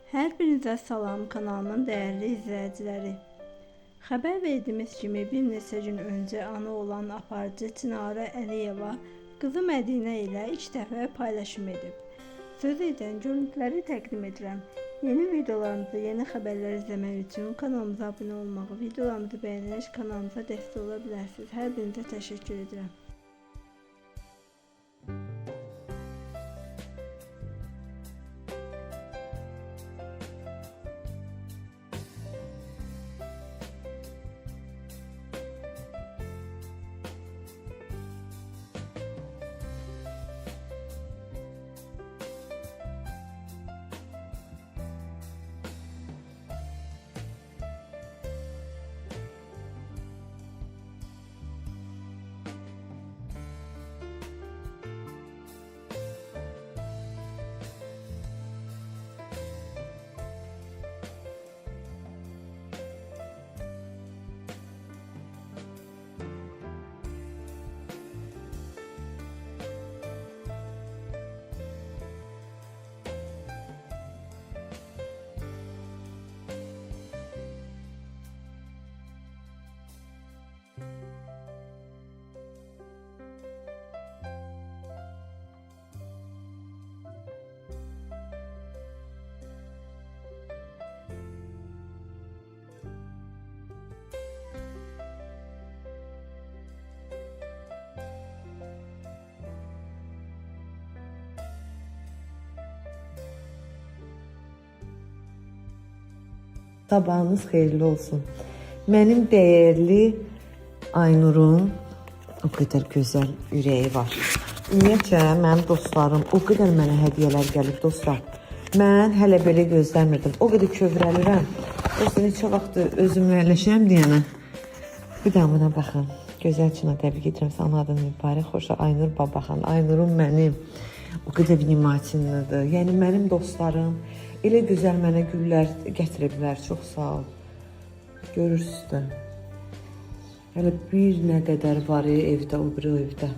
Hər birinizə salam kanalımın dəyərli izləyiciləri. Xəbər verdiyimiz kimi bir neçə gün öncə ana olan aparıcı Çinarə Əliyeva qızı Mədinə ilə ilk dəfə paylaşım edib. Söz edən görüntüləri təqdim edirəm. Yeni videolarımızı, yeni xəbərlər izləmək üçün kanalımıza abunə olmağı, videolarımızı bəyənərək kanalımıza dəstək ola bilərsiniz. Hər birinizə təşəkkür edirəm. Sabahınız xeyirli olsun. Mənim dəyərli Aynurun o qədər gözəl ürəyi var. Ümumiyyətlə, mənim dostlarım o qədər mənə hədiyyələr gəlib dostlar. Mən hələ belə gözləmirdim. O qədər kövrəlirəm. Dostlar, neçə vaxtdır özüm müəlləşəm deyənə. Bir daha buna baxın. Gözəl Çina təbrik edirəm. Sana adın mübarək. Xoşa Aynur babaxan. Aynurun mənim o qədər vnimatinlidir. Yəni mənim dostlarım elə gözəl mənə güllər gətiriblər. Çox sağ ol. Görürsünüz də. Hələ bir nə qədər var evdə, o biri evdə.